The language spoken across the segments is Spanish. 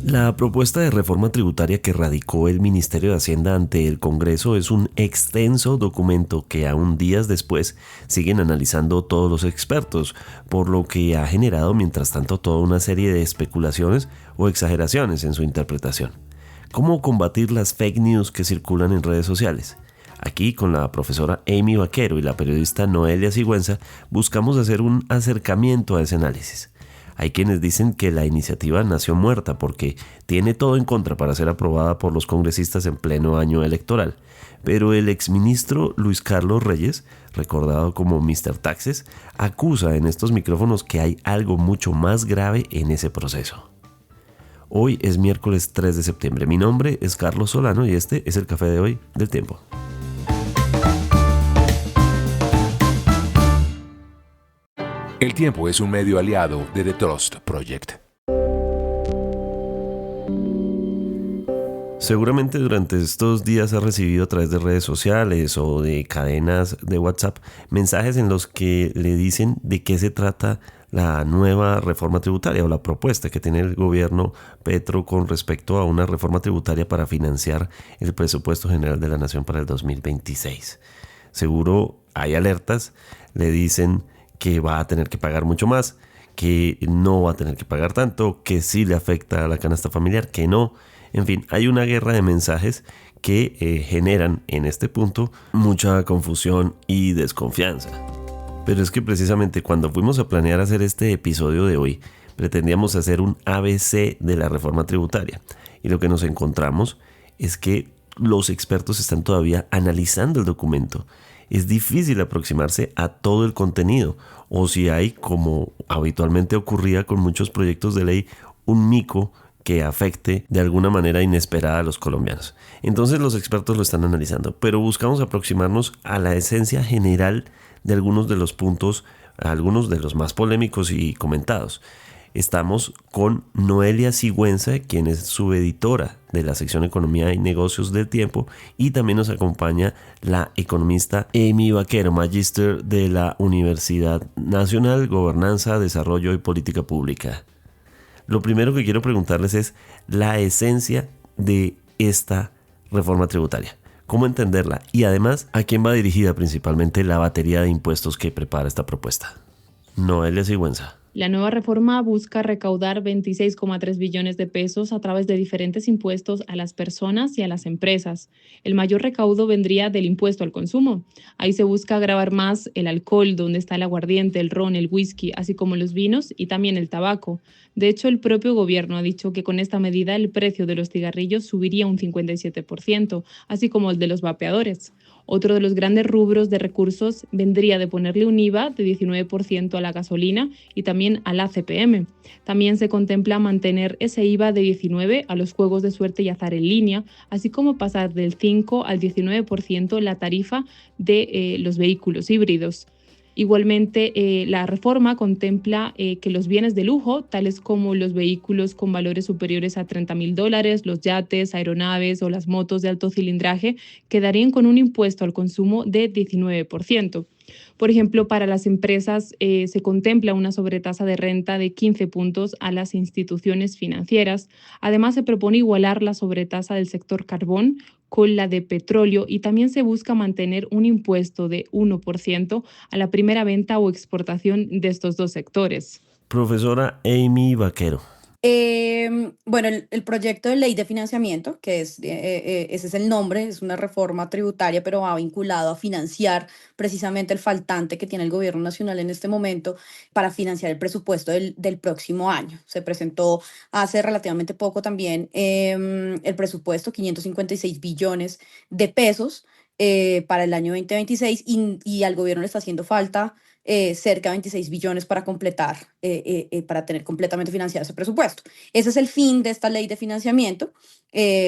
La propuesta de reforma tributaria que radicó el Ministerio de Hacienda ante el Congreso es un extenso documento que aún días después siguen analizando todos los expertos, por lo que ha generado mientras tanto toda una serie de especulaciones o exageraciones en su interpretación. ¿Cómo combatir las fake news que circulan en redes sociales? Aquí, con la profesora Amy Vaquero y la periodista Noelia Sigüenza, buscamos hacer un acercamiento a ese análisis. Hay quienes dicen que la iniciativa nació muerta porque tiene todo en contra para ser aprobada por los congresistas en pleno año electoral. Pero el exministro Luis Carlos Reyes, recordado como Mr. Taxes, acusa en estos micrófonos que hay algo mucho más grave en ese proceso. Hoy es miércoles 3 de septiembre. Mi nombre es Carlos Solano y este es el Café de hoy del Tiempo. El Tiempo es un medio aliado de The Trust Project. Seguramente durante estos días has recibido a través de redes sociales o de cadenas de WhatsApp mensajes en los que le dicen de qué se trata la nueva reforma tributaria o la propuesta que tiene el gobierno Petro con respecto a una reforma tributaria para financiar el presupuesto general de la Nación para el 2026. Seguro hay alertas, le dicen que va a tener que pagar mucho más, que no va a tener que pagar tanto, que sí le afecta a la canasta familiar, que no. En fin, hay una guerra de mensajes que generan en este punto mucha confusión y desconfianza. Pero es que precisamente cuando fuimos a planear hacer este episodio de hoy, pretendíamos hacer un ABC de la reforma tributaria. Y lo que nos encontramos es que los expertos están todavía analizando el documento. Es difícil aproximarse a todo el contenido, o si hay, como habitualmente ocurría con muchos proyectos de ley, un mico que afecte de alguna manera inesperada a los colombianos. Entonces los expertos lo están analizando, pero buscamos aproximarnos a la esencia general de algunos de los puntos, algunos de los más polémicos y comentados. Estamos con Noelia Sigüenza, quien es subeditora de la sección Economía y Negocios del Tiempo, y también nos acompaña la economista Amy Vaquero, magíster de la Universidad Nacional, Gobernanza, Desarrollo y Política Pública. Lo primero que quiero preguntarles es la esencia de esta reforma tributaria. ¿Cómo entenderla? Y además, ¿a quién va dirigida principalmente la batería de impuestos que prepara esta propuesta? Noelia Sigüenza. La nueva reforma busca recaudar 26,3 billones de pesos a través de diferentes impuestos a las personas y a las empresas. El mayor recaudo vendría del impuesto al consumo. Ahí se busca gravar más el alcohol, donde está el aguardiente, el ron, el whisky, así como los vinos y también el tabaco. De hecho, el propio gobierno ha dicho que con esta medida el precio de los cigarrillos subiría un 57%, así como el de los vapeadores. Otro de los grandes rubros de recursos vendría de ponerle un IVA de 19% a la gasolina y también a la CPM. También se contempla mantener ese IVA de 19% a los juegos de suerte y azar en línea, así como pasar del 5 al 19% la tarifa de los vehículos híbridos. Igualmente, la reforma contempla que los bienes de lujo, tales como los vehículos con valores superiores a $30,000, los yates, aeronaves o las motos de alto cilindraje, quedarían con un impuesto al consumo de 19%. Por ejemplo, para las empresas se contempla una sobretasa de renta de 15 puntos a las instituciones financieras. Además, se propone igualar la sobretasa del sector carbón con la de petróleo y también se busca mantener un impuesto de 1% a la primera venta o exportación de estos dos sectores. Profesora Amy Vaquero. Bueno, el proyecto de ley de financiamiento, que ese es el nombre, es una reforma tributaria, pero va vinculado a financiar precisamente el faltante que tiene el gobierno nacional en este momento para financiar el presupuesto del próximo año. Se presentó hace relativamente poco también el presupuesto, 556 billones de pesos para el año 2026 y al gobierno le está haciendo falta cerca de 26 billones para completar, para tener completamente financiado ese presupuesto. Ese es el fin de esta ley de financiamiento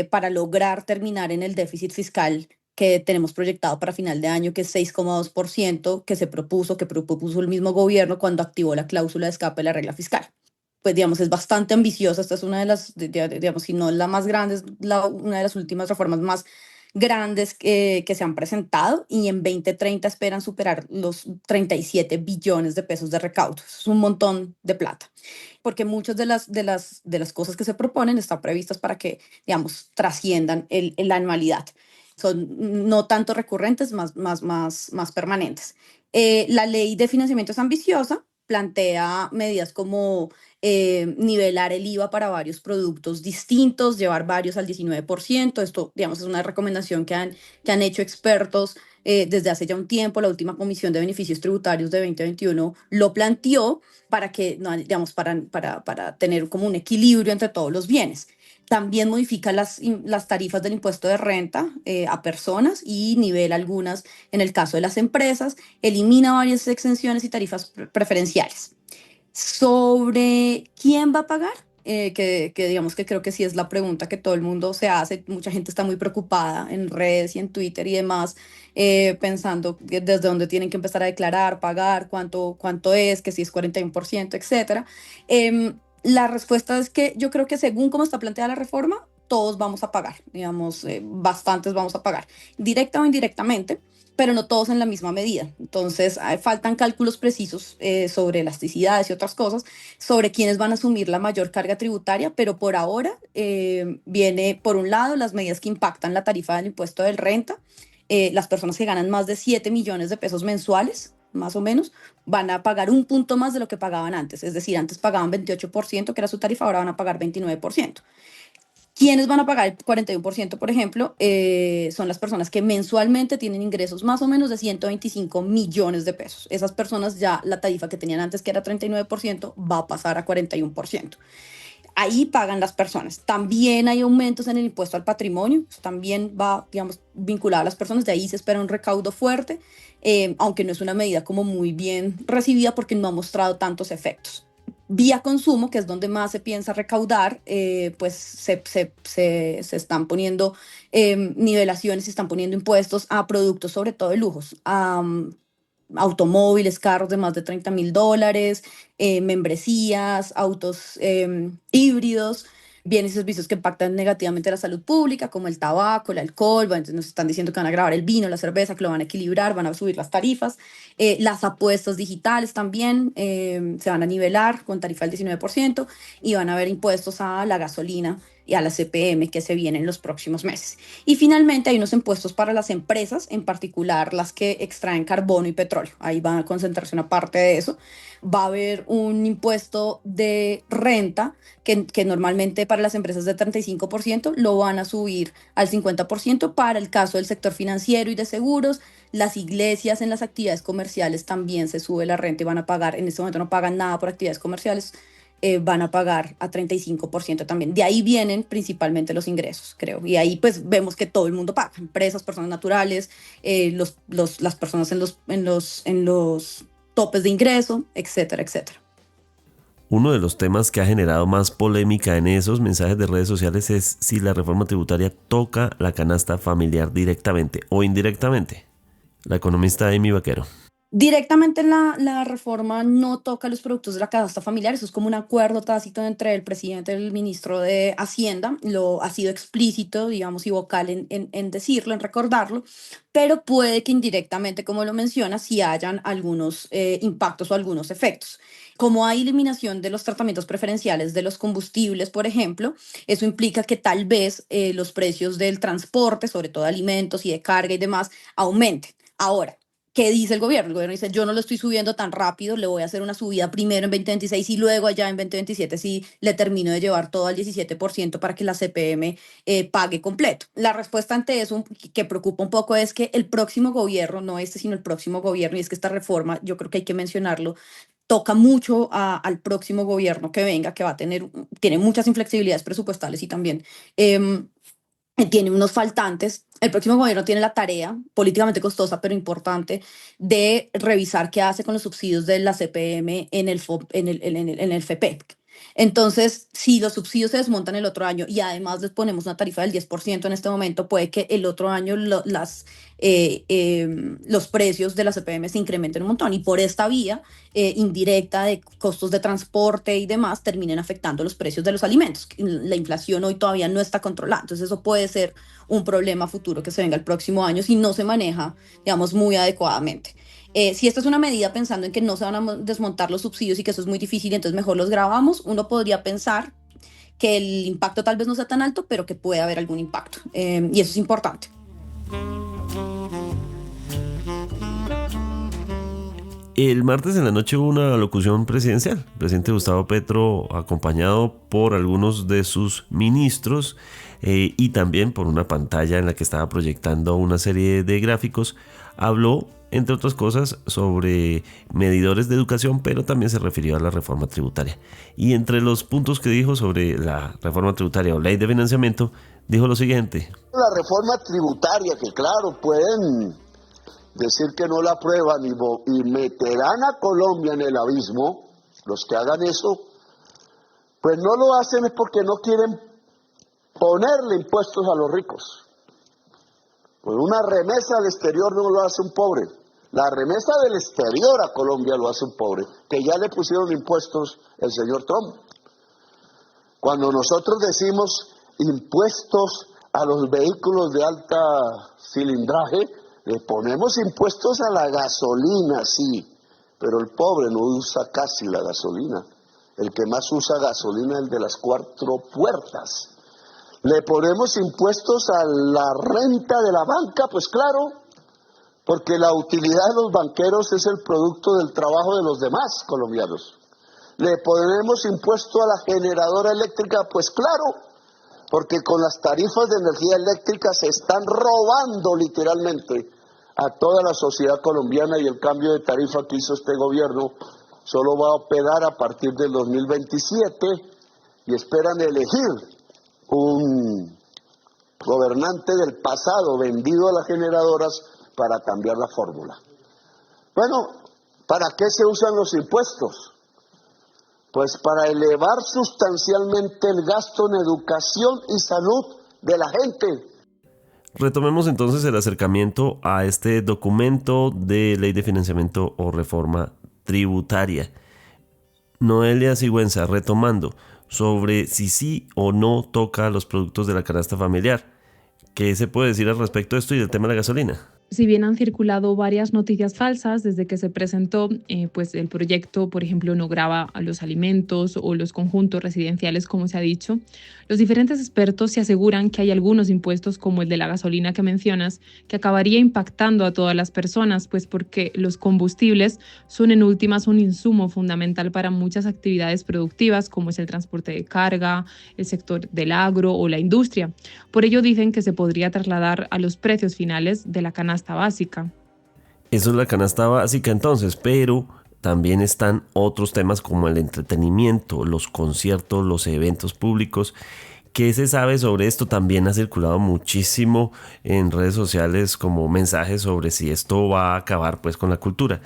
para lograr terminar en el déficit fiscal que tenemos proyectado para final de año, que es 6,2%, que propuso el mismo gobierno cuando activó la cláusula de escape de la regla fiscal. Pues digamos, es bastante ambiciosa. Esta es una de las, digamos, si no la más grande, es una de las últimas reformas más grandes que se han presentado, y en 2030 esperan superar los 37 billones de pesos de recaudo. Eso es un montón de plata. porque muchas de las cosas que se proponen están previstas para que, digamos, trasciendan la anualidad. Son no tanto recurrentes, más permanentes. La ley de financiamiento es ambiciosa, plantea medidas como nivelar el IVA para varios productos distintos, llevar varios al 19%. Esto, digamos, es una recomendación que han hecho expertos desde hace ya un tiempo. La última Comisión de Beneficios Tributarios de 2021 lo planteó para que, no, digamos, para tener como un equilibrio entre todos los bienes. También modifica las tarifas del impuesto de renta a personas y nivela algunas en el caso de las empresas, elimina varias exenciones y tarifas preferenciales. Sobre quién va a pagar, que digamos que creo que sí es la pregunta que todo el mundo se hace. Mucha gente está muy preocupada en redes y en Twitter y demás, pensando desde dónde tienen que empezar a declarar, pagar, cuánto es, que si es 41%, etcétera. La respuesta es que yo creo que según cómo está planteada la reforma, todos vamos a pagar, digamos, bastantes vamos a pagar, directa o indirectamente, pero no todos en la misma medida. Entonces, faltan cálculos precisos sobre elasticidades y otras cosas, sobre quiénes van a asumir la mayor carga tributaria, pero por ahora viene, por un lado, las medidas que impactan la tarifa del impuesto de renta. Las personas que ganan más de 7 millones de pesos mensuales, más o menos, van a pagar un punto más de lo que pagaban antes. Es decir, antes pagaban 28%, que era su tarifa, ahora van a pagar 29%. ¿Quiénes van a pagar el 41%, por ejemplo? Son las personas que mensualmente tienen ingresos más o menos de 125 millones de pesos. Esas personas ya la tarifa que tenían antes, que era 39%, va a pasar a 41%. Ahí pagan las personas. También hay aumentos en el impuesto al patrimonio, también va, digamos, vinculado a las personas. De ahí se espera un recaudo fuerte, aunque no es una medida como muy bien recibida porque no ha mostrado tantos efectos. Vía consumo, que es donde más se piensa recaudar, pues se están poniendo nivelaciones, se están poniendo impuestos a productos, sobre todo de lujos, a automóviles, carros de más de $30,000, membresías, autos híbridos, bienes y servicios que impactan negativamente la salud pública, como el tabaco, el alcohol. Bueno, entonces nos están diciendo que van a grabar el vino, la cerveza, que lo van a equilibrar, van a subir las tarifas. Las apuestas digitales también se van a nivelar con tarifa del 19% y van a haber impuestos a la gasolina y a la CPM que se vienen en los próximos meses. Y finalmente hay unos impuestos para las empresas, en particular las que extraen carbono y petróleo. Ahí va a concentrarse una parte de eso. Va a haber un impuesto de renta que normalmente para las empresas de 35% lo van a subir al 50% para el caso del sector financiero y de seguros. Las iglesias en las actividades comerciales también se sube la renta y van a pagar, en este momento no pagan nada por actividades comerciales, van a pagar a 35% también. De ahí vienen principalmente los ingresos, creo. Y ahí pues vemos que todo el mundo paga, empresas, personas naturales, las personas en los topes de ingreso, etcétera, etcétera. Uno de los temas que ha generado más polémica en esos mensajes de redes sociales es si la reforma tributaria toca la canasta familiar directamente o indirectamente. La economista Amy Vaquero. Directamente la reforma no toca los productos de la canasta familiar. Eso es como un acuerdo tácito entre el presidente y el ministro de Hacienda. Lo ha sido explícito, digamos, y vocal en decirlo, en recordarlo, pero puede que indirectamente, como lo menciona, sí hayan algunos impactos o algunos efectos. Como hay eliminación de los tratamientos preferenciales de los combustibles, por ejemplo, eso implica que tal vez los precios del transporte, sobre todo de alimentos y de carga y demás, aumenten. Ahora, ¿qué dice el gobierno? El gobierno dice, yo no lo estoy subiendo tan rápido, le voy a hacer una subida primero en 2026 y luego allá en 2027 sí le termino de llevar todo al 17% para que la CPM pague completo. La respuesta ante eso, que preocupa un poco, es que el próximo gobierno, no este, sino el próximo gobierno, y es que esta reforma, yo creo que hay que mencionarlo, toca mucho al próximo gobierno que venga, que tiene muchas inflexibilidades presupuestales y también tiene unos faltantes. El próximo gobierno tiene la tarea, políticamente costosa pero importante, de revisar qué hace con los subsidios de la CPM en el FEPEC. Entonces, si los subsidios se desmontan el otro año y además les ponemos una tarifa del 10% en este momento, puede que el otro año los precios de la CPM se incrementen un montón y por esta vía indirecta de costos de transporte y demás terminen afectando los precios de los alimentos. La inflación hoy todavía no está controlada, entonces eso puede ser un problema futuro que se venga el próximo año si no se maneja, digamos, muy adecuadamente. Si esta es una medida pensando en que no se van a desmontar los subsidios y que eso es muy difícil, entonces mejor los grabamos, uno podría pensar que el impacto tal vez no sea tan alto, pero que puede haber algún impacto. Y eso es importante. El martes en la noche hubo una locución presidencial. El presidente Gustavo Petro, acompañado por algunos de sus ministros y también por una pantalla en la que estaba proyectando una serie de gráficos, habló, entre otras cosas, sobre medidores de educación, pero también se refirió a la reforma tributaria. Y entre los puntos que dijo sobre la reforma tributaria o ley de financiamiento, dijo lo siguiente. La reforma tributaria, que claro, pueden decir que no la aprueban y meterán a Colombia en el abismo, los que hagan eso, pues no lo hacen es porque no quieren ponerle impuestos a los ricos. Pues una remesa al exterior no lo hace un pobre. La remesa del exterior a Colombia lo hace un pobre, que ya le pusieron impuestos el señor Trump. Cuando nosotros decimos impuestos a los vehículos de alta cilindraje, le ponemos impuestos a la gasolina, sí, pero el pobre no usa casi la gasolina. El que más usa gasolina es el de las 4 puertas. Le ponemos impuestos a la renta de la banca, pues claro, porque la utilidad de los banqueros es el producto del trabajo de los demás colombianos. Le ponemos impuesto a la generadora eléctrica, pues claro, porque con las tarifas de energía eléctrica se están robando literalmente a toda la sociedad colombiana, y el cambio de tarifa que hizo este gobierno solo va a operar a partir del 2027 y esperan elegir un gobernante del pasado vendido a las generadoras para cambiar la fórmula. Bueno, ¿para qué se usan los impuestos? Pues para elevar sustancialmente el gasto en educación y salud de la gente. Retomemos entonces el acercamiento a este documento de ley de financiamiento o reforma tributaria. Noelia Sigüenza, retomando sobre si sí o no toca los productos de la canasta familiar. ¿Qué se puede decir al respecto de esto y del tema de la gasolina? Si bien han circulado varias noticias falsas desde que se presentó, pues el proyecto, por ejemplo, no grava a los alimentos o los conjuntos residenciales, como se ha dicho, los diferentes expertos se aseguran que hay algunos impuestos, como el de la gasolina que mencionas, que acabaría impactando a todas las personas, pues porque los combustibles son en últimas un insumo fundamental para muchas actividades productivas, como es el transporte de carga, el sector del agro o la industria. Por ello dicen que se podría trasladar a los precios finales de la canasta básica. Eso es la canasta básica entonces, pero también están otros temas como el entretenimiento, los conciertos, los eventos públicos. ¿Qué se sabe sobre esto? También ha circulado muchísimo en redes sociales como mensajes sobre si esto va a acabar pues con la cultura.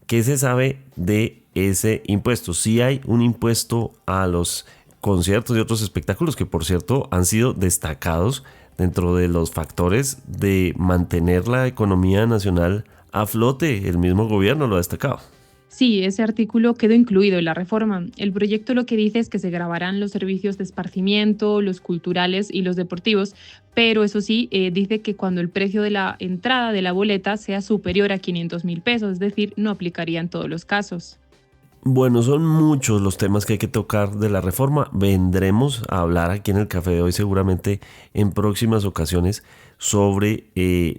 ¿Qué se sabe de ese impuesto? Sí hay un impuesto a los conciertos y otros espectáculos que, por cierto, han sido destacados dentro de los factores de mantener la economía nacional a flote. El mismo gobierno lo ha destacado. Sí, ese artículo quedó incluido en la reforma. El proyecto lo que dice es que se grabarán los servicios de esparcimiento, los culturales y los deportivos, pero eso sí, dice que cuando el precio de la entrada de la boleta sea superior a 500.000 pesos, es decir, no aplicaría en todos los casos. Bueno, son muchos los temas que hay que tocar de la reforma. Vendremos a hablar aquí en el Café de hoy seguramente en próximas ocasiones sobre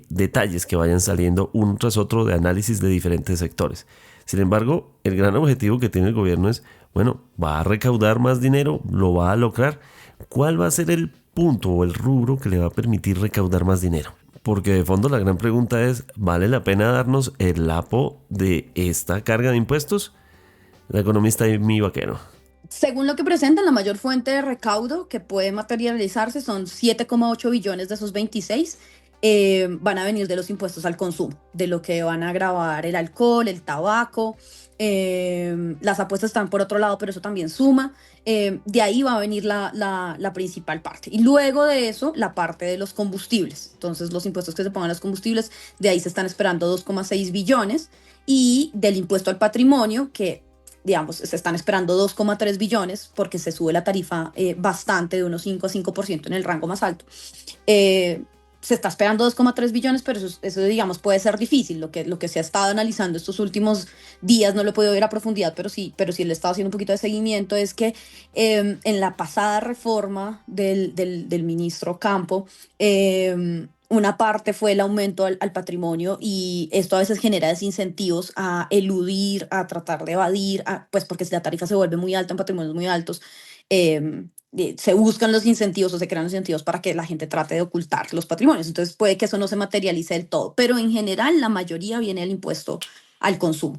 detalles que vayan saliendo uno tras otro de análisis de diferentes sectores. Sin embargo, el gran objetivo que tiene el gobierno es, bueno, va a recaudar más dinero, lo va a lograr. ¿Cuál va a ser el punto o el rubro que le va a permitir recaudar más dinero? Porque de fondo la gran pregunta es, ¿vale la pena darnos el lapo de esta carga de impuestos? La economista Amy Vaquero. Según lo que presentan, la mayor fuente de recaudo que puede materializarse son 7,8 billones de esos 26. Van a venir de los impuestos al consumo, de lo que van a gravar el alcohol, el tabaco. Las apuestas están por otro lado, pero eso también suma. De ahí va a venir la principal parte. Y luego de eso, la parte de los combustibles. Entonces, los impuestos que se pongan a los combustibles, de ahí se están esperando 2,6 billones. Y del impuesto al patrimonio, que digamos, se están esperando 2,3 billones porque se sube la tarifa bastante, de unos 5 a 5% en el rango más alto. se está esperando 2,3 billones, pero eso, digamos, puede ser difícil. Lo que se ha estado analizando estos últimos días, no lo he podido ver a profundidad, pero sí le he estado haciendo un poquito de seguimiento, es que en la pasada reforma del ministro Campo, una parte fue el aumento al patrimonio, y esto a veces genera desincentivos a eludir, a tratar de evadir, pues porque si la tarifa se vuelve muy alta en patrimonios muy altos, se buscan los incentivos o se crean los incentivos para que la gente trate de ocultar los patrimonios. Entonces puede que eso no se materialice del todo, pero en general la mayoría viene del impuesto al consumo.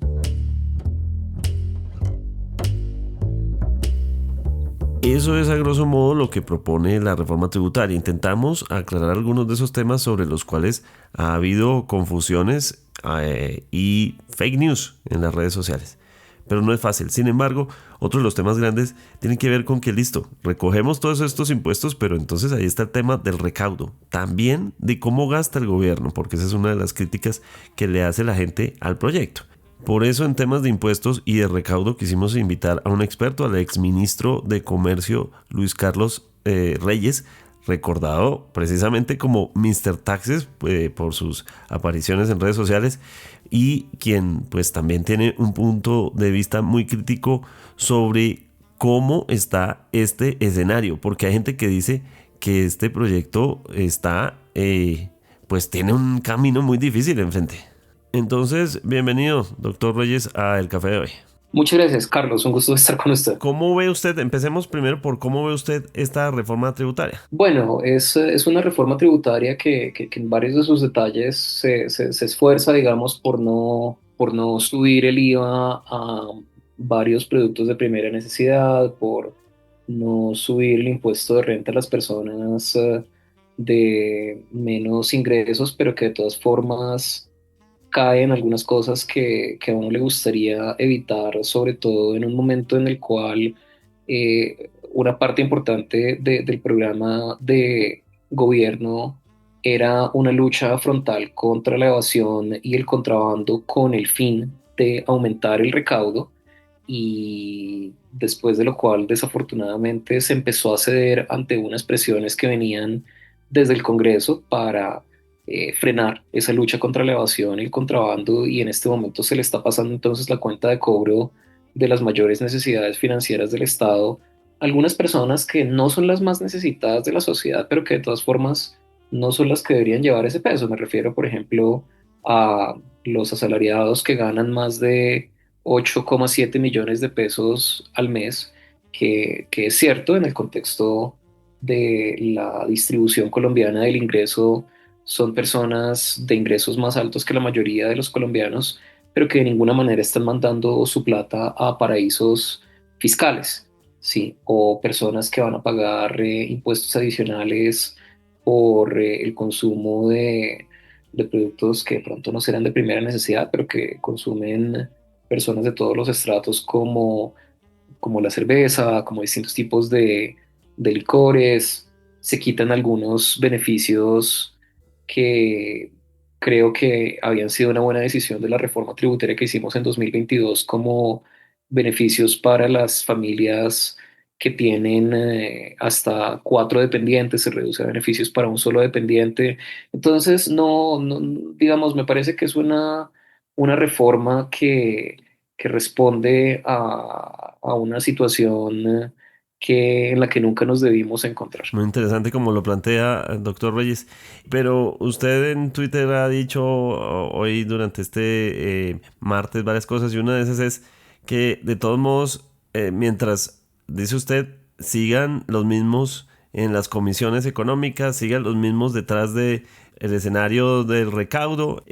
Eso es a grosso modo lo que propone la reforma tributaria. Intentamos aclarar algunos de esos temas sobre los cuales ha habido confusiones y fake news en las redes sociales. Pero no es fácil. Sin embargo, otro de los temas grandes tienen que ver con que, listo, recogemos todos estos impuestos, pero entonces ahí está el tema del recaudo. También de cómo gasta el gobierno, porque esa es una de las críticas que le hace la gente al proyecto. Por eso, en temas de impuestos y de recaudo, quisimos invitar a un experto, al exministro de Comercio, Luis Carlos Reyes, recordado precisamente como Mr. Taxes por sus apariciones en redes sociales, y quien pues también tiene un punto de vista muy crítico sobre cómo está este escenario, porque hay gente que dice que este proyecto está pues tiene un camino muy difícil enfrente. Entonces, bienvenido, doctor Reyes, a El Café de hoy. Muchas gracias, Carlos. Un gusto estar con usted. ¿Cómo ve usted? Empecemos primero por cómo ve usted esta reforma tributaria. Bueno, es una reforma tributaria que en varios de sus detalles se esfuerza, digamos, por no subir el IVA a varios productos de primera necesidad, por no subir el impuesto de renta a las personas de menos ingresos, pero que de todas formas cae en algunas cosas que a uno le gustaría evitar, sobre todo en un momento en el cual una parte importante del programa de gobierno era una lucha frontal contra la evasión y el contrabando con el fin de aumentar el recaudo, y después de lo cual desafortunadamente se empezó a ceder ante unas presiones que venían desde el Congreso para frenar esa lucha contra la evasión y el contrabando, y en este momento se le está pasando entonces la cuenta de cobro de las mayores necesidades financieras del Estado a algunas personas que no son las más necesitadas de la sociedad, pero que de todas formas no son las que deberían llevar ese peso. Me refiero, por ejemplo, a los asalariados que ganan más de 8,7 millones de pesos al mes, que es cierto en el contexto de la distribución colombiana del ingreso, son personas de ingresos más altos que la mayoría de los colombianos, pero que de ninguna manera están mandando su plata a paraísos fiscales, ¿sí? O personas que van a pagar impuestos adicionales por el consumo de productos que de pronto no serán de primera necesidad, pero que consumen personas de todos los estratos, como la cerveza, como distintos tipos de licores. Se quitan algunos beneficios que creo que habían sido una buena decisión de la reforma tributaria que hicimos en 2022, como beneficios para las familias que tienen hasta 4 dependientes. Se reduce a beneficios para un solo dependiente. Entonces, digamos, me parece que es una reforma que responde a una situación en la que nunca nos debimos encontrar. Muy interesante como lo plantea el doctor Reyes. Pero usted en Twitter ha dicho hoy durante este martes varias cosas, y una de esas es que de todos modos, mientras, dice usted, sigan los mismos en las comisiones económicas, sigan los mismos detrás del escenario del recaudo,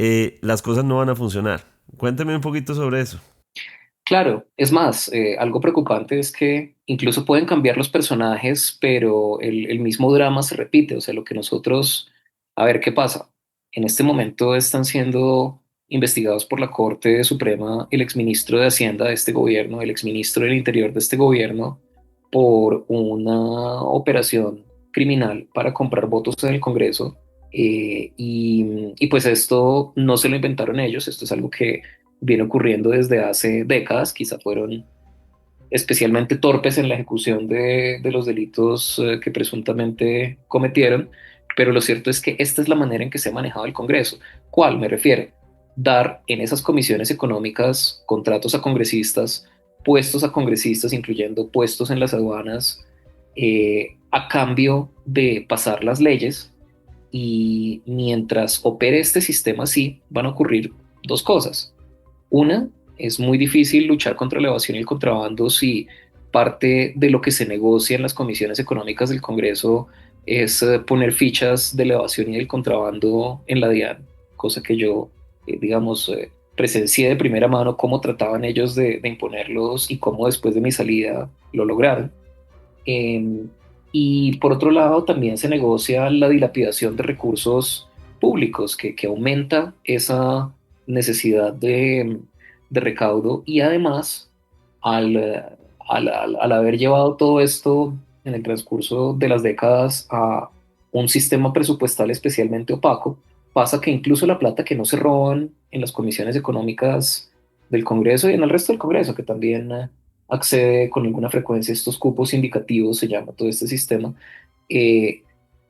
las cosas no van a funcionar. Cuénteme un poquito sobre eso. Claro, es más, algo preocupante es que incluso pueden cambiar los personajes, pero el mismo drama se repite. O sea, lo que nosotros, a ver, ¿qué pasa? En este momento están siendo investigados por la Corte Suprema el exministro de Hacienda de este gobierno, el exministro del Interior de este gobierno, por una operación criminal para comprar votos en el Congreso. Y pues esto no se lo inventaron ellos, esto es algo que viene ocurriendo desde hace décadas. Quizá fueron especialmente torpes en la ejecución de los delitos que presuntamente cometieron, pero lo cierto es que esta es la manera en que se ha manejado el Congreso. ¿Cuál? Me refiero. Dar en esas comisiones económicas contratos a congresistas, puestos a congresistas, incluyendo puestos en las aduanas, a cambio de pasar las leyes. Y mientras opere este sistema así, van a ocurrir dos cosas. Una, es muy difícil luchar contra la evasión y el contrabando si parte de lo que se negocia en las comisiones económicas del Congreso es poner fichas de la evasión y del contrabando en la DIAN, cosa que yo, digamos, presencié de primera mano cómo trataban ellos de imponerlos y cómo después de mi salida lo lograron. Eh, y por otro lado, también se negocia la dilapidación de recursos públicos, que aumenta esa necesidad de recaudo y además, al, al haber llevado todo esto en el transcurso de las décadas a un sistema presupuestal especialmente opaco, pasa que incluso la plata que no se roban en las comisiones económicas del Congreso y en el resto del Congreso, que también accede con alguna frecuencia a estos cupos indicativos, se llama todo este sistema, eh,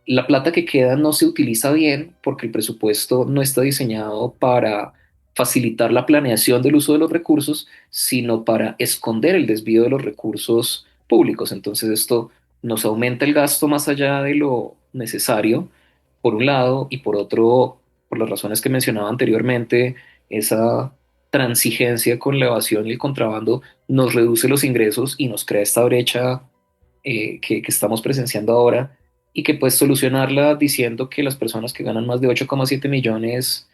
la plata que queda no se utiliza bien porque el presupuesto no está diseñado para facilitar la planeación del uso de los recursos, sino para esconder el desvío de los recursos públicos. Entonces esto nos aumenta el gasto más allá de lo necesario, por un lado, y por otro, por las razones que mencionaba anteriormente, esa transigencia con la evasión y el contrabando nos reduce los ingresos y nos crea esta brecha que estamos presenciando ahora y que puedes solucionarla diciendo que las personas que ganan más de 8,7 millones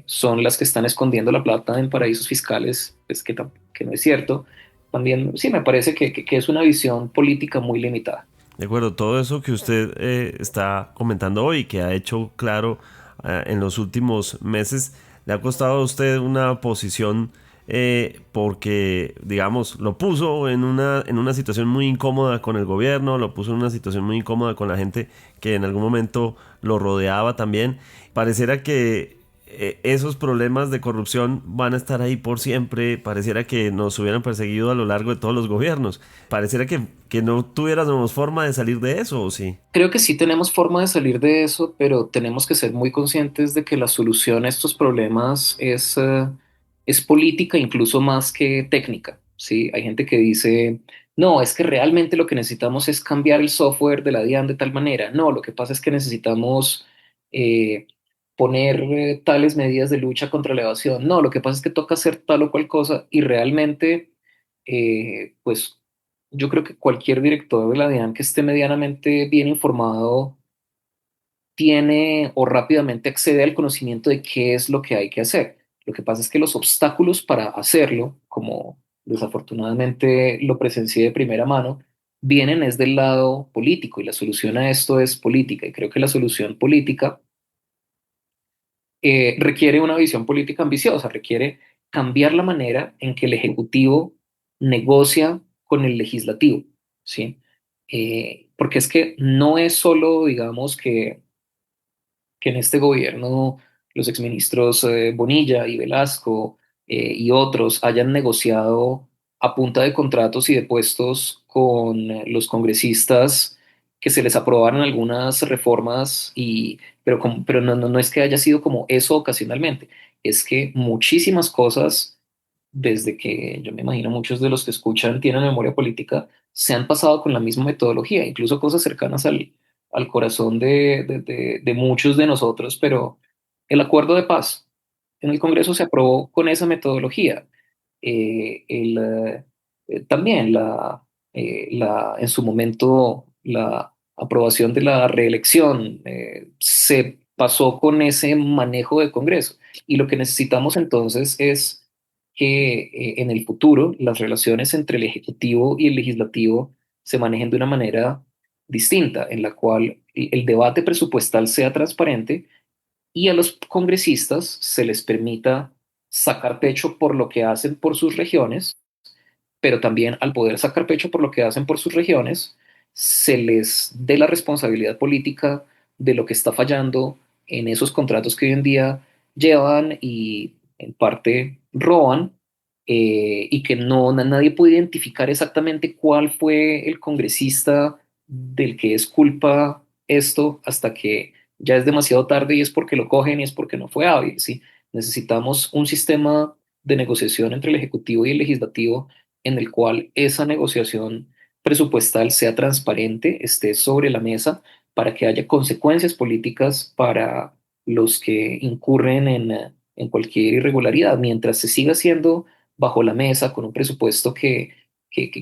son las que están escondiendo la plata en paraísos fiscales, pues que no es cierto. También sí me parece que es una visión política muy limitada. De acuerdo, todo eso que usted está comentando hoy, que ha hecho claro en los últimos meses, le ha costado a usted una posición porque, digamos, lo puso en una situación muy incómoda con el gobierno, lo puso en una situación muy incómoda con la gente que en algún momento lo rodeaba también. Pareciera que esos problemas de corrupción van a estar ahí por siempre. Pareciera que nos hubieran perseguido a lo largo de todos los gobiernos. Pareciera que no tuviéramos forma de salir de eso, ¿o sí? Creo que sí tenemos forma de salir de eso, pero tenemos que ser muy conscientes de que la solución a estos problemas es política incluso más que técnica, ¿sí? Hay gente que dice, no, es que realmente lo que necesitamos es cambiar el software de la DIAN de tal manera. No, lo que pasa es que necesitamos eh, poner tales medidas de lucha contra la evasión. No, lo que pasa es que toca hacer tal o cual cosa y realmente, pues yo creo que cualquier director de la DIAN que esté medianamente bien informado tiene o rápidamente accede al conocimiento de qué es lo que hay que hacer. Lo que pasa es que los obstáculos para hacerlo, como desafortunadamente lo presencié de primera mano, vienen es del lado político y la solución a esto es política. Y creo que la solución política requiere una visión política ambiciosa, requiere cambiar la manera en que el Ejecutivo negocia con el Legislativo, ¿sí? Porque es que no es solo, digamos, que en este gobierno los exministros Bonilla y Velasco y otros hayan negociado a punta de contratos y de puestos con los congresistas que se les aprobaron algunas reformas pero no es que haya sido como eso ocasionalmente, es que muchísimas cosas desde que yo me imagino muchos de los que escuchan tienen memoria política, se han pasado con la misma metodología, incluso cosas cercanas al corazón de muchos de nosotros, pero el acuerdo de paz en el Congreso se aprobó con esa metodología. También en su momento la aprobación de la reelección se pasó con ese manejo de Congreso. Y lo que necesitamos entonces es que en el futuro las relaciones entre el Ejecutivo y el Legislativo se manejen de una manera distinta, en la cual el debate presupuestal sea transparente y a los congresistas se les permita sacar pecho por lo que hacen por sus regiones, pero también al poder sacar pecho por lo que hacen por sus regiones, se les dé la responsabilidad política de lo que está fallando en esos contratos que hoy en día llevan y en parte roban, y que nadie puede identificar exactamente cuál fue el congresista del que es culpa esto hasta que ya es demasiado tarde y es porque lo cogen y es porque no fue hábil, ¿sí? Necesitamos un sistema de negociación entre el Ejecutivo y el Legislativo en el cual esa negociación presupuestal sea transparente, esté sobre la mesa para que haya consecuencias políticas para los que incurren en cualquier irregularidad, mientras se siga haciendo bajo la mesa con un presupuesto que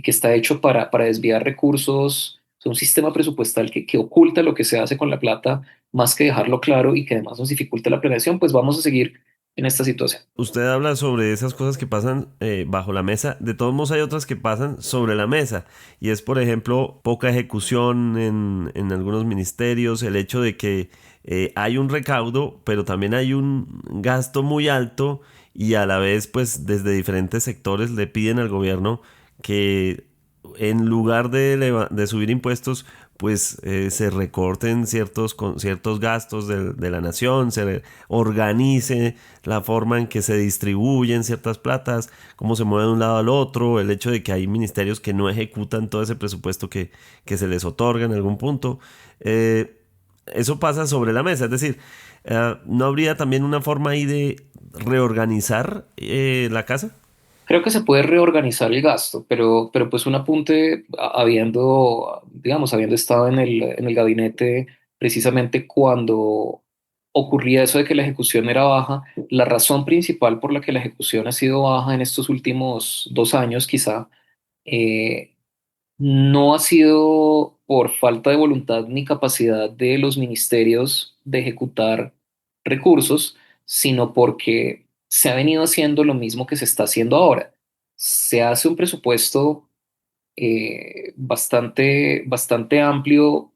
está hecho para desviar recursos, es un sistema presupuestal que oculta lo que se hace con la plata más que dejarlo claro y que además nos dificulta la planeación, pues vamos a seguir en esta situación. Usted habla sobre esas cosas que pasan bajo la mesa. De todos modos hay otras que pasan sobre la mesa. Y es, por ejemplo, poca ejecución en algunos ministerios, el hecho de que hay un recaudo, pero también hay un gasto muy alto y a la vez, pues, desde diferentes sectores le piden al gobierno que en lugar de subir impuestos, pues se recorten ciertos gastos de la nación, se organice la forma en que se distribuyen ciertas platas, cómo se mueve de un lado al otro, el hecho de que hay ministerios que no ejecutan todo ese presupuesto que se les otorga en algún punto. Eso pasa sobre la mesa, es decir, ¿no habría también una forma ahí de reorganizar la casa? Creo que se puede reorganizar el gasto, pero pues un apunte, habiendo, digamos, habiendo estado en el gabinete precisamente cuando ocurría eso de que la ejecución era baja, la razón principal por la que la ejecución ha sido baja en estos últimos 2 años quizá, eh, no ha sido por falta de voluntad ni capacidad de los ministerios de ejecutar recursos, sino porque se ha venido haciendo lo mismo que se está haciendo ahora. Se hace un presupuesto bastante amplio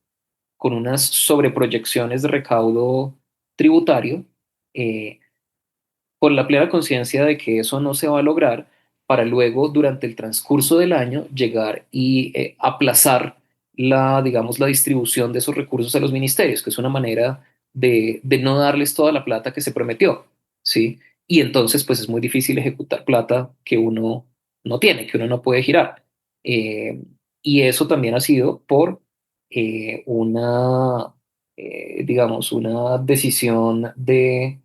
con unas sobreproyecciones de recaudo tributario. eh, con la plena conciencia de que eso no se va a lograr para luego, durante el transcurso del año, llegar y aplazar digamos, la distribución de esos recursos a los ministerios, que es una manera de no darles toda la plata que se prometió, ¿sí? Y entonces, pues es muy difícil ejecutar plata que uno no tiene, que uno no puede girar. Eh, y eso también ha sido por digamos, una decisión de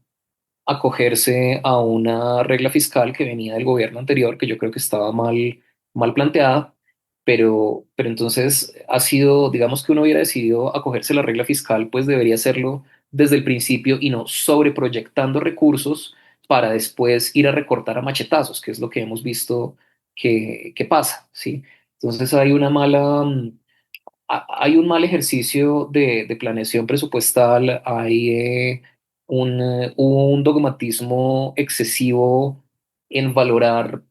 acogerse a una regla fiscal que venía del gobierno anterior, que yo creo que estaba mal planteada, pero entonces ha sido, digamos que uno hubiera decidido acogerse a la regla fiscal, pues debería hacerlo desde el principio y no sobreproyectando recursos para después ir a recortar a machetazos, que es lo que hemos visto que pasa, ¿sí? Entonces hay un mal ejercicio de planeación presupuestal, hay un dogmatismo excesivo en valorar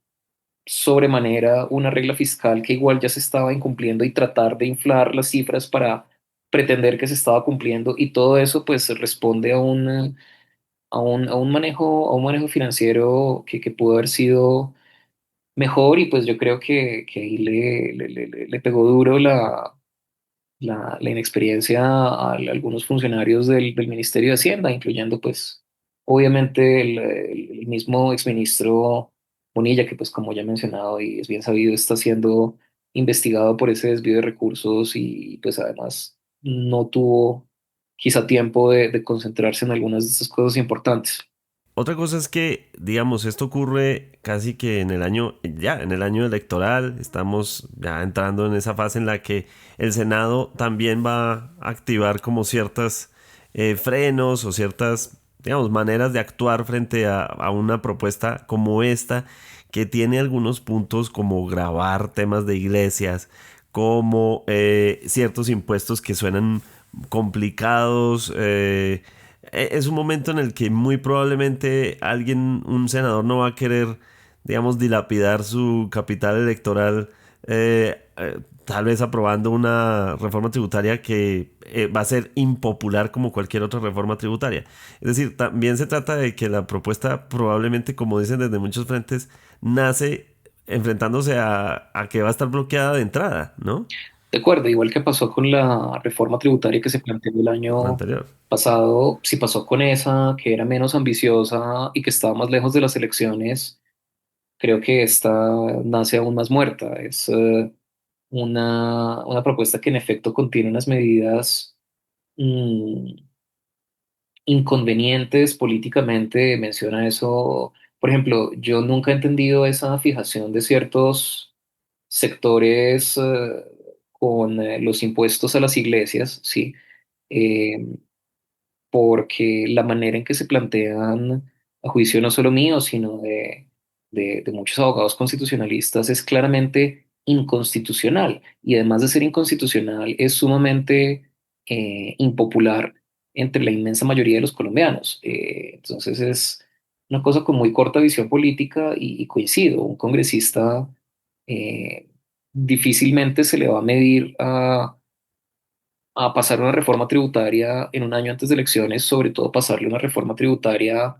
sobremanera una regla fiscal que igual ya se estaba incumpliendo y tratar de inflar las cifras para pretender que se estaba cumpliendo y todo eso pues responde a un manejo financiero que pudo haber sido mejor y pues yo creo que ahí le pegó duro la inexperiencia a algunos funcionarios del Ministerio de Hacienda, incluyendo pues obviamente el mismo exministro Bonilla, que pues como ya he mencionado y es bien sabido, está siendo investigado por ese desvío de recursos y pues además no tuvo quizá tiempo de concentrarse en algunas de estas cosas importantes. Otra cosa es que, digamos, esto ocurre casi que en el año electoral, estamos ya entrando en esa fase en la que el Senado también va a activar como ciertas frenos o ciertas, digamos, maneras de actuar frente a una propuesta como esta, que tiene algunos puntos como grabar temas de iglesias, como ciertos impuestos que suenan complicados, es un momento en el que muy probablemente un senador no va a querer, digamos, dilapidar su capital electoral, tal vez aprobando una reforma tributaria que va a ser impopular como cualquier otra reforma tributaria. Es decir, también se trata de que la propuesta probablemente, como dicen desde muchos frentes, nace enfrentándose a que va a estar bloqueada de entrada, ¿no? De acuerdo, igual que pasó con la reforma tributaria que se planteó el La año anterior. pasado, si pasó con esa, que era menos ambiciosa y que estaba más lejos de las elecciones, creo que esta nace aún más muerta. Es una propuesta que en efecto contiene unas medidas mm, inconvenientes políticamente, menciona eso. Por ejemplo, yo nunca he entendido esa fijación de ciertos sectores con los impuestos a las iglesias, ¿sí? Eh, porque la manera en que se plantean, a juicio no solo mío, sino de muchos abogados constitucionalistas, es claramente inconstitucional. Y además de ser inconstitucional, es sumamente impopular entre la inmensa mayoría de los colombianos. Entonces es una cosa con muy corta visión política y coincido, un congresista eh, difícilmente se le va a medir a pasar una reforma tributaria en un año antes de elecciones, sobre todo pasarle una reforma tributaria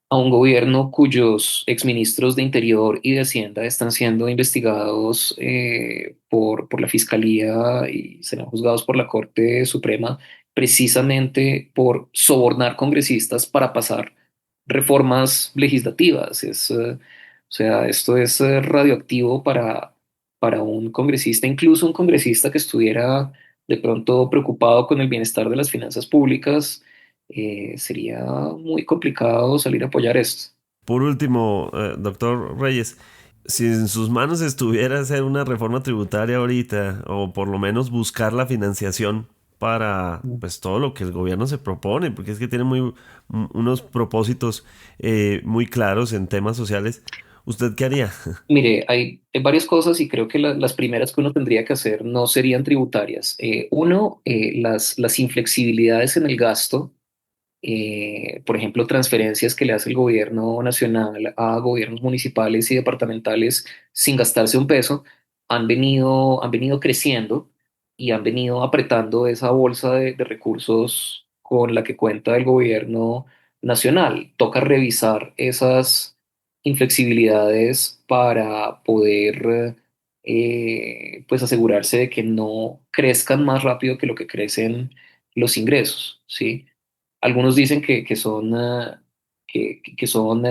a un gobierno cuyos exministros de Interior y de Hacienda están siendo investigados por la Fiscalía y serán juzgados por la Corte Suprema precisamente por sobornar congresistas para pasar reformas legislativas. O sea, esto es radioactivo para un congresista, incluso un congresista que estuviera de pronto preocupado con el bienestar de las finanzas públicas. Sería muy complicado salir a apoyar esto. Por último, doctor Reyes, si en sus manos estuviera hacer una reforma tributaria ahorita, o por lo menos buscar la financiación para pues todo lo que el gobierno se propone, porque es que tiene unos propósitos muy claros en temas sociales, ¿usted qué haría? Mire, hay varias cosas y creo que las primeras que uno tendría que hacer no serían tributarias. Uno, las inflexibilidades en el gasto, por ejemplo, transferencias que le hace el gobierno nacional a gobiernos municipales y departamentales sin gastarse un peso, han venido creciendo y han venido apretando esa bolsa de recursos con la que cuenta el gobierno nacional. Toca revisar esas inflexibilidades para poder pues asegurarse de que no crezcan más rápido que lo que crecen los ingresos, ¿sí? Algunos dicen que son, que son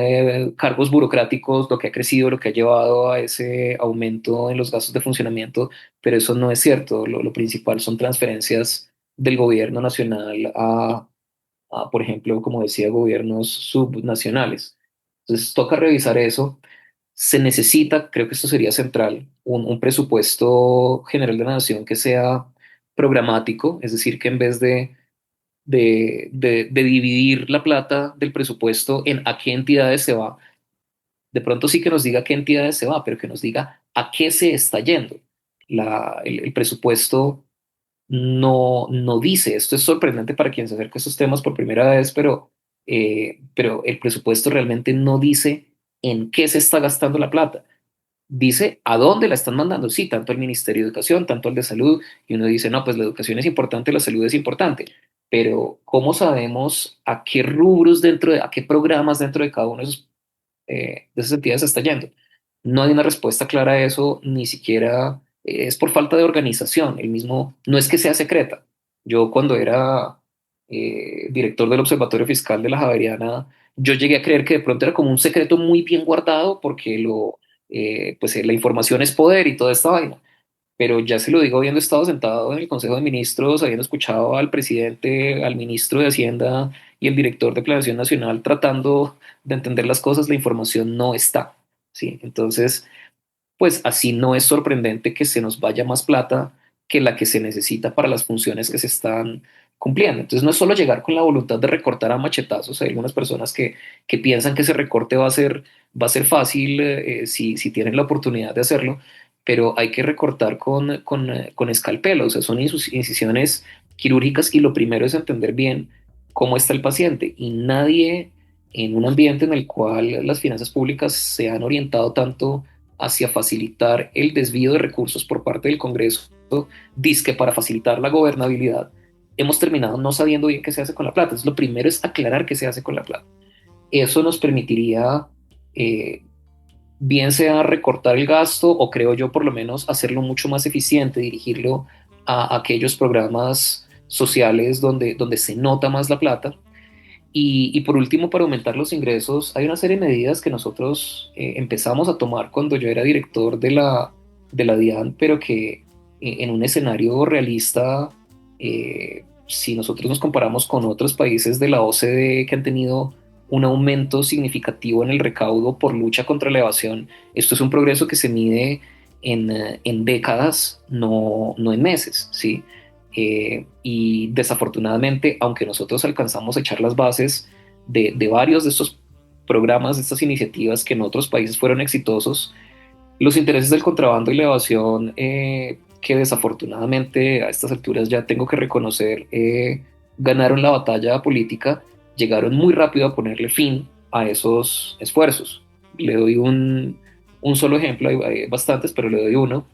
cargos burocráticos lo que ha crecido, lo que ha llevado a ese aumento en los gastos de funcionamiento, pero eso no es cierto. Lo principal son transferencias del gobierno nacional por ejemplo, como decía, gobiernos subnacionales. Entonces, toca revisar eso. Se necesita, creo que esto sería central, un presupuesto general de la nación que sea programático, es decir, que en vez de dividir la plata del presupuesto en a qué entidades se va, de pronto sí que nos diga a qué entidades se va, pero que nos diga a qué se está yendo. El presupuesto no dice, esto es sorprendente para quien se acerca a estos temas por primera vez, pero el presupuesto realmente no dice en qué se está gastando la plata. Dice a dónde la están mandando, sí, tanto al Ministerio de Educación, tanto al de Salud, y uno dice, no, pues la educación es importante, la salud es importante, pero ¿cómo sabemos a qué rubros a qué programas dentro de cada uno de esas entidades se está yendo? No hay una respuesta clara a eso, ni siquiera es por falta de organización, el mismo, no es que sea secreta. Yo cuando era director del Observatorio Fiscal de la Javeriana, yo llegué a creer que de pronto era como un secreto muy bien guardado porque la información es poder y toda esta vaina. Pero ya se lo digo habiendo estado sentado en el Consejo de Ministros, habiendo escuchado al presidente, al ministro de Hacienda y el director de Planeación Nacional tratando de entender las cosas, la información no está, ¿sí? Entonces, pues así no es sorprendente que se nos vaya más plata que la que se necesita para las funciones que se están cumpliendo. Entonces no es solo llegar con la voluntad de recortar a machetazos. Hay algunas personas que piensan que ese recorte va a ser fácil si tienen la oportunidad de hacerlo, pero hay que recortar con escalpelo. O sea, son incisiones quirúrgicas y lo primero es entender bien cómo está el paciente y nadie en un ambiente en el cual las finanzas públicas se han orientado tanto hacia facilitar el desvío de recursos por parte del Congreso, dizque para facilitar la gobernabilidad, hemos terminado no sabiendo bien qué se hace con la plata. Entonces, lo primero es aclarar qué se hace con la plata. Eso nos permitiría, eh, bien sea recortar el gasto o creo yo por lo menos hacerlo mucho más eficiente, dirigirlo a aquellos programas sociales donde se nota más la plata y por último, para aumentar los ingresos, hay una serie de medidas que nosotros empezamos a tomar cuando yo era director de la DIAN, pero que en un escenario realista si nosotros nos comparamos con otros países de la OCDE que han tenido un aumento significativo en el recaudo por lucha contra la evasión, esto es un progreso que se mide en décadas, no en meses, ¿sí? Y desafortunadamente, aunque nosotros alcanzamos a echar las bases de varios de estos programas, de estas iniciativas que en otros países fueron exitosos, los intereses del contrabando y la evasión, que desafortunadamente a estas alturas ya tengo que reconocer, ganaron la batalla política, llegaron muy rápido a ponerle fin a esos esfuerzos. Le doy un solo ejemplo, hay bastantes, pero le doy uno.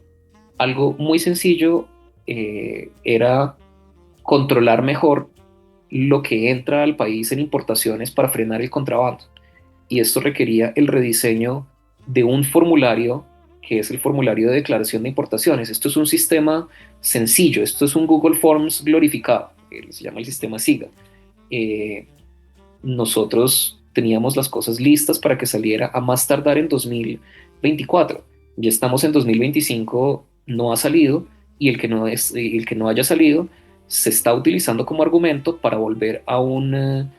Algo muy sencillo era controlar mejor lo que entra al país en importaciones para frenar el contrabando. Y esto requería el rediseño de un formulario que es el formulario de declaración de importaciones. Esto es un sistema sencillo, esto es un Google Forms glorificado, se llama el sistema SIGA. Nosotros teníamos las cosas listas para que saliera a más tardar en 2024. Ya estamos en 2025, no ha salido, y el que no haya salido se está utilizando como argumento para volver a un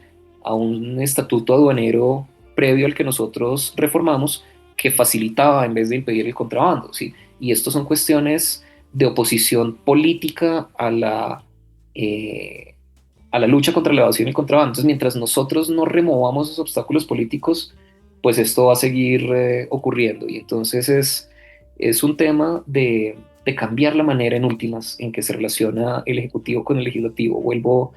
estatuto aduanero previo al que nosotros reformamos, que facilitaba en vez de impedir el contrabando, ¿sí? Y esto son cuestiones de oposición política a la lucha contra la evasión y el contrabando. Entonces, mientras nosotros no removamos esos obstáculos políticos, pues esto va a seguir ocurriendo. Y entonces es un tema de cambiar la manera en últimas en que se relaciona el Ejecutivo con el Legislativo. Vuelvo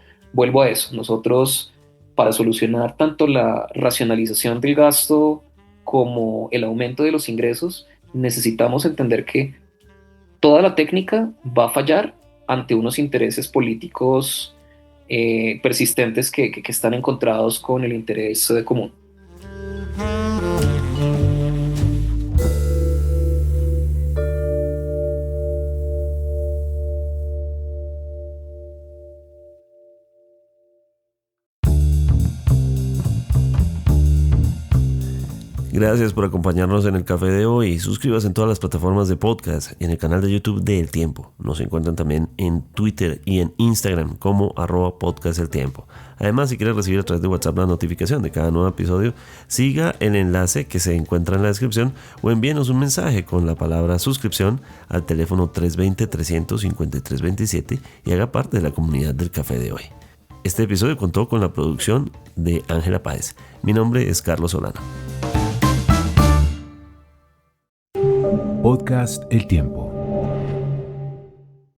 a eso. Nosotros, para solucionar tanto la racionalización del gasto como el aumento de los ingresos, necesitamos entender que toda la técnica va a fallar ante unos intereses políticos persistentes que están encontrados con el interés común. Gracias por acompañarnos en el café de hoy. Suscríbase en todas las plataformas de podcast y en el canal de YouTube de El Tiempo. Nos encuentran también en Twitter y en Instagram como @podcasteltiempo. Además, si quieres recibir a través de WhatsApp la notificación de cada nuevo episodio, siga el enlace que se encuentra en la descripción o envíenos un mensaje con la palabra suscripción al teléfono 320-353-27 y haga parte de la comunidad del café de hoy. Este episodio contó con la producción de Ángela Páez. Mi nombre es Carlos Solano. Podcast El Tiempo.